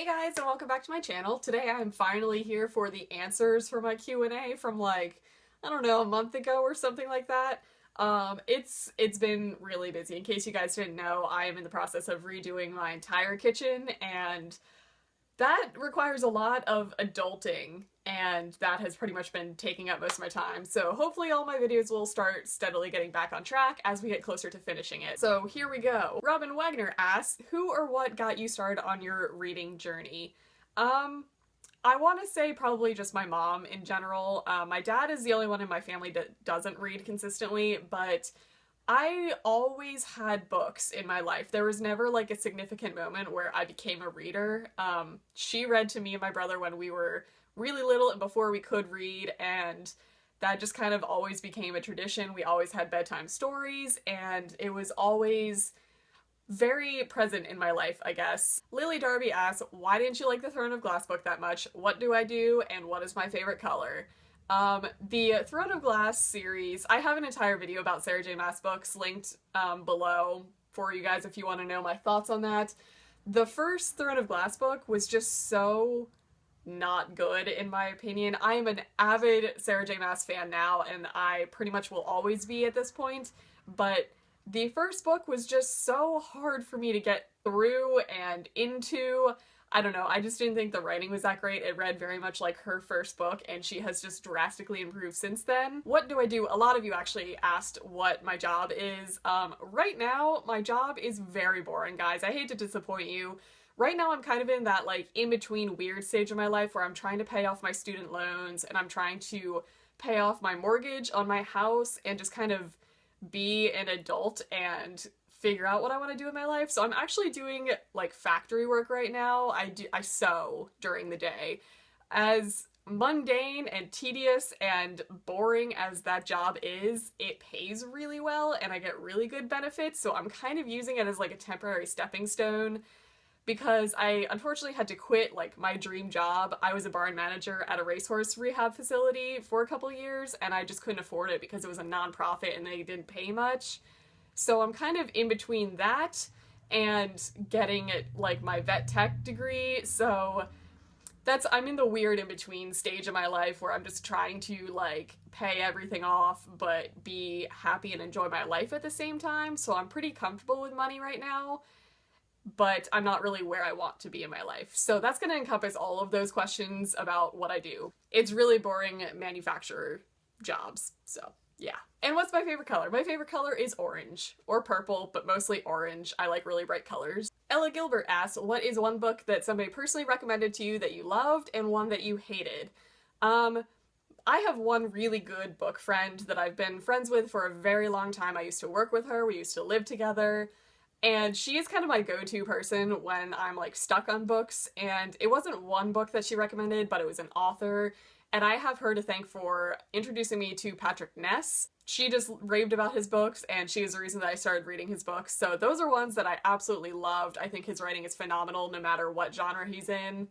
Hey guys, and welcome back to my channel. Today I'm finally here for the answers for my Q&A from like, I don't know, a month ago or something like that. It's been really busy. In case you guys didn't know, I am in the process of redoing my entire kitchen, and that requires a lot of adulting, and that has pretty much been taking up most of my time. So hopefully all my videos will start steadily getting back on track as we get closer to finishing it. So here we go. Robin Wagner asks, who or what got you started on your reading journey? I want to say probably just my mom in general. My dad is the only one in my family that doesn't read consistently, but I always had books in my life. There was never like a significant moment where I became a reader. She read to me and my brother when we were really little and before we could read, and that just kind of always became a tradition. We always had bedtime stories, and it was always very present in my life, I guess. Lily Darby asks, why didn't you like the Throne of Glass book that much? What do I do? And what is my favorite color? The Throne of Glass series, I have an entire video about Sarah J Maas books linked below for you guys if you want to know my thoughts on that. The first Throne of Glass book was just so not good in my opinion. I am an avid Sarah J Maas fan now, and I pretty much will always be at this point, but the first book was just so hard for me to get through and into. I don't know, I just didn't think the writing was that great. It read very much like her first book, and she has just drastically improved since then. What do I do? A lot of you actually asked what my job is. Right now, my job is very boring, guys. I hate to disappoint you. Right now, I'm kind of in that like in-between weird stage of my life where I'm trying to pay off my student loans, and I'm trying to pay off my mortgage on my house, and just kind of be an adult and figure out what I want to do in my life. So I'm actually doing like factory work right now. I sew during the day. As mundane and tedious and boring as that job is, it pays really well and I get really good benefits. So I'm kind of using it as like a temporary stepping stone, because I unfortunately had to quit like my dream job. I was a barn manager at a racehorse rehab facility for a couple years, and I just couldn't afford it because it was a nonprofit and they didn't pay much. So I'm kind of in between that and getting like my vet tech degree. So I'm in the weird in between stage of my life where I'm just trying to like pay everything off but be happy and enjoy my life at the same time. So I'm pretty comfortable with money right now, but I'm not really where I want to be in my life. So that's going to encompass all of those questions about what I do. It's really boring manufacturer jobs, so yeah. And what's my favorite color? My favorite color is orange, or purple, but mostly orange. I like really bright colors. Ella Gilbert asks, what is one book that somebody personally recommended to you that you loved and one that you hated? I have one really good book friend that I've been friends with for a very long time. I used to work with her, we used to live together, and she is kind of my go-to person when I'm like stuck on books. And it wasn't one book that she recommended, but it was an author. And I have her to thank for introducing me to Patrick Ness. She just raved about his books, and she is the reason that I started reading his books. So those are ones that I absolutely loved. I think his writing is phenomenal no matter what genre he's in.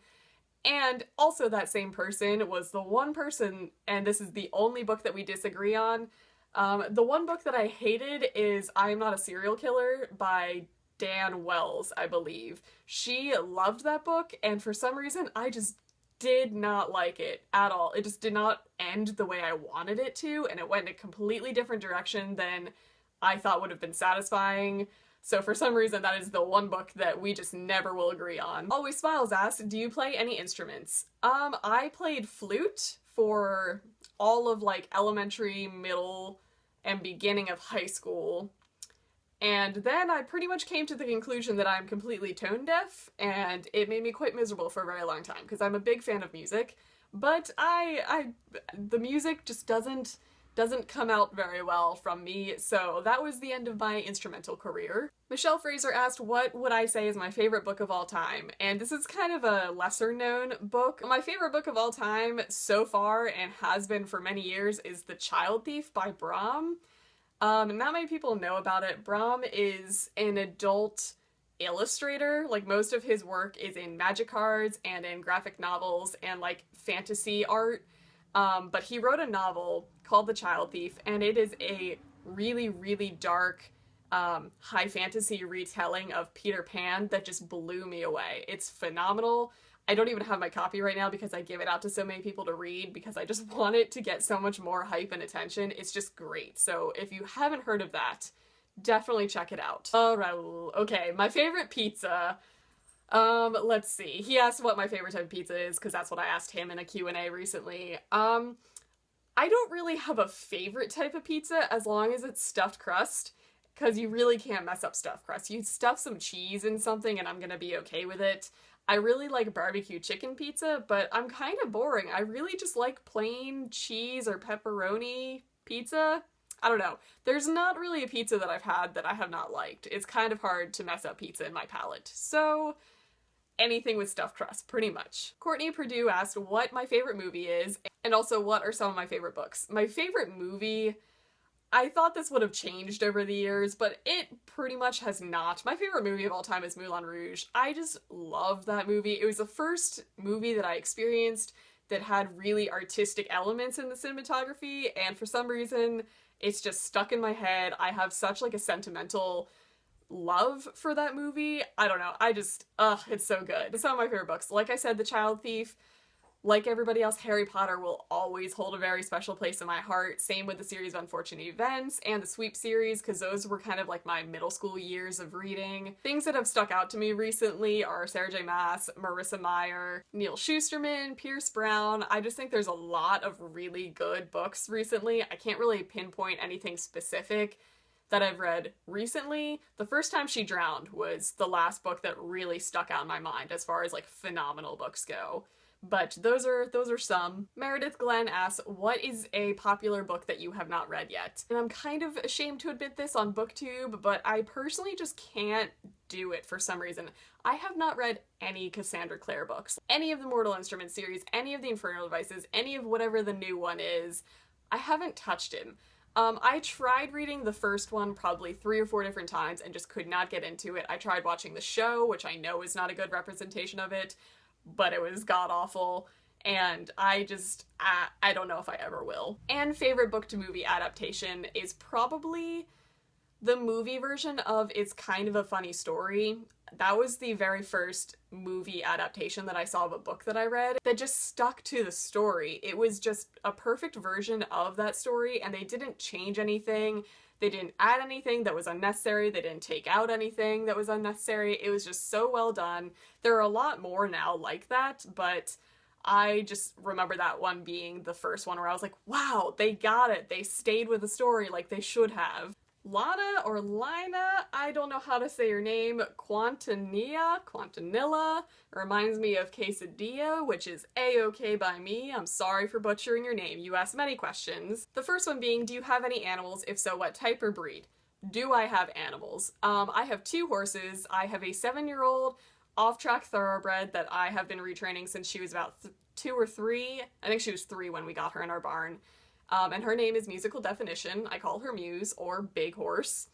And also that same person was the one person, and this is the only book that we disagree on, the one book that I hated is I Am Not a Serial Killer by Dan Wells, I believe. She loved that book, and for some reason I just did not like it at all. It just did not end the way I wanted it to, and it went in a completely different direction than I thought would have been satisfying. So for some reason that is the one book that we just never will agree on. Always Smiles asks, do you play any instruments? I played flute for all of like elementary, middle, and beginning of high school. And then I pretty much came to the conclusion that I'm completely tone deaf, and it made me quite miserable for a very long time because I'm a big fan of music, but the music just doesn't come out very well from me, so that was the end of my instrumental career. Michelle Fraser asked, what would I say is my favorite book of all time? And this is kind of a lesser known book. My favorite book of all time so far, and has been for many years, is The Child Thief by Bram. Not many people know about it. Bram is an adult illustrator. Like, most of his work is in magic cards and in graphic novels and like fantasy art. But he wrote a novel called The Child Thief, and it is a really, really dark, high fantasy retelling of Peter Pan that just blew me away. It's phenomenal. I don't even have my copy right now because I give it out to so many people to read because I just want it to get so much more hype and attention. It's just great. So if you haven't heard of that, definitely check it out. Oh, Raul. Okay, my favorite pizza. Let's see. He asked what my favorite type of pizza is because that's what I asked him in a Q&A recently. I don't really have a favorite type of pizza as long as it's stuffed crust, because you really can't mess up stuffed crust. You stuff some cheese in something and I'm gonna be okay with it. I really like barbecue chicken pizza, but I'm kind of boring. I really just like plain cheese or pepperoni pizza. I don't know. There's not really a pizza that I've had that I have not liked. It's kind of hard to mess up pizza in my palate. So anything with stuffed crust, pretty much. Courtney Purdue asked what my favorite movie is, and also what are some of my favorite books. My favorite movie, I thought this would have changed over the years, but it pretty much has not. My favorite movie of all time is Moulin Rouge. I just love that movie. It was the first movie that I experienced that had really artistic elements in the cinematography, and for some reason, it's just stuck in my head. I have such like a sentimental love for that movie. I don't know. It's so good. It's some of my favorite books. Like I said, The Child Thief, like everybody else, Harry Potter will always hold a very special place in my heart. Same with the series of Unfortunate Events and the Sweep series, because those were kind of like my middle school years of reading. Things that have stuck out to me recently are Sarah J. Maas, Marissa Meyer, Neil Shusterman, Pierce Brown. I just think there's a lot of really good books recently. I can't really pinpoint anything specific that I've read recently. The First Time She Drowned was the last book that really stuck out in my mind as far as like phenomenal books go. But those are some. Meredith Glenn asks, what is a popular book that you have not read yet? And I'm kind of ashamed to admit this on BookTube, but I personally just can't do it for some reason. I have not read any Cassandra Clare books. Any of the Mortal Instruments series, any of the Infernal Devices, any of whatever the new one is. I haven't touched him. I tried reading the first one probably 3 or 4 different times and just could not get into it. I tried watching the show, which I know is not a good representation of it, but it was god-awful, and I don't know if I ever will. And favorite book-to-movie adaptation is probably the movie version of It's Kind of a Funny Story. That was the very first movie adaptation that I saw of a book that I read that just stuck to the story. It was just a perfect version of that story, and they didn't change anything. They didn't add anything that was unnecessary. They didn't take out anything that was unnecessary. It was just so well done. There are a lot more now like that, but I just remember that one being the first one where I was like, wow, they got it. They stayed with the story like they should have. Lana or Lina, I don't know how to say your name, Quantanilla, reminds me of quesadilla, which is a-okay by me. I'm sorry for butchering your name. You asked many questions. The first one being, do you have any animals? If so, what type or breed? Do I have animals? I have 2 horses. I have a 7-year-old off-track thoroughbred that I have been retraining since she was about 2 or 3. I think she was 3 when we got her in our barn. And her name is Musical Definition. I call her Muse, or Big Horse.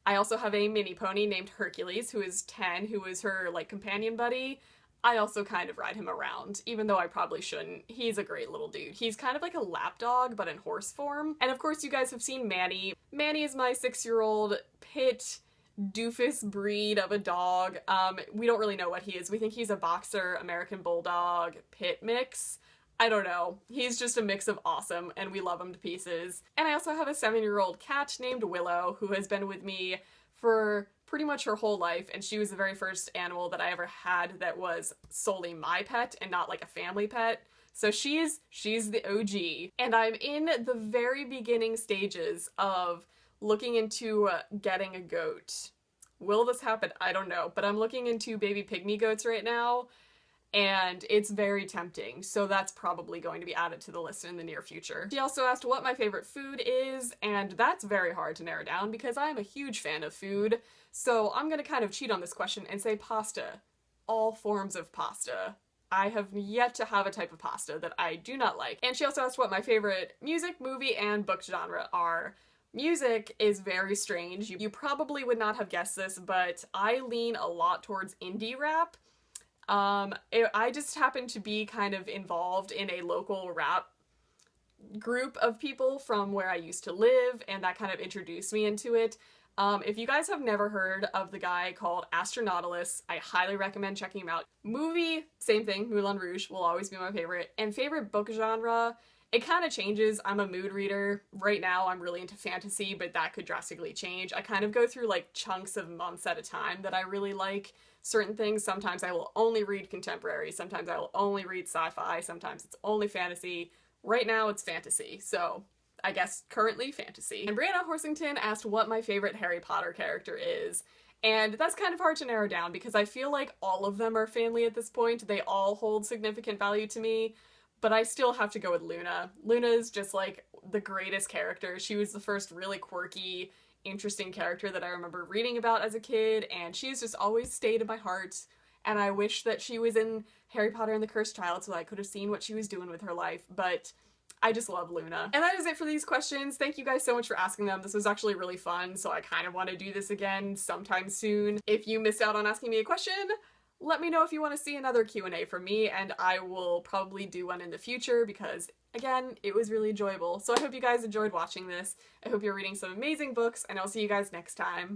I also have a mini pony named Hercules, who is 10, who is her, like, companion buddy. I also kind of ride him around, even though I probably shouldn't. He's a great little dude. He's kind of like a lapdog, but in horse form. And of course, you guys have seen Manny. Manny is my 6-year-old pit doofus breed of a dog. We don't really know what he is. We think he's a boxer, American Bulldog, pit mix. I don't know. He's just a mix of awesome, and we love him to pieces. And I also have a 7-year-old cat named Willow, who has been with me for pretty much her whole life, and she was the very first animal that I ever had that was solely my pet and not like a family pet. So she's the OG. And I'm in the very beginning stages of looking into getting a goat. Will this happen? I don't know, but I'm looking into baby pygmy goats right now, and it's very tempting, so that's probably going to be added to the list in the near future. She also asked what my favorite food is, and that's very hard to narrow down because I'm a huge fan of food, so I'm gonna kind of cheat on this question and say pasta. All forms of pasta. I have yet to have a type of pasta that I do not like. And she also asked what my favorite music, movie, and book genre are. Music is very strange. You probably would not have guessed this, but I lean a lot towards indie rap. I just happen to be kind of involved in a local rap group of people from where I used to live, and that kind of introduced me into it. If you guys have never heard of the guy called Astronautilus, I highly recommend checking him out. Movie, same thing, Moulin Rouge will always be my favorite. And favorite book genre, it kind of changes. I'm a mood reader. Right now I'm really into fantasy, but that could drastically change. I kind of go through like chunks of months at a time that I really like certain things. Sometimes I will only read contemporary, sometimes I will only read sci-fi, sometimes it's only fantasy. Right now it's fantasy, so I guess currently fantasy. And Brianna Horsington asked what my favorite Harry Potter character is. And that's kind of hard to narrow down because I feel like all of them are family at this point. They all hold significant value to me, but I still have to go with Luna. Luna is just like the greatest character. She was the first really quirky, interesting character that I remember reading about as a kid, and she's just always stayed in my heart. And I wish that she was in Harry Potter and the Cursed Child so I could have seen what she was doing with her life, but I just love Luna. And that is it for these questions. Thank you guys so much for asking them. This was actually really fun, so I kind of want to do this again sometime soon. If you missed out on asking me a question, let me know if you want to see another Q&A from me, and I will probably do one in the future because, again, it was really enjoyable. So I hope you guys enjoyed watching this. I hope you're reading some amazing books, and I'll see you guys next time.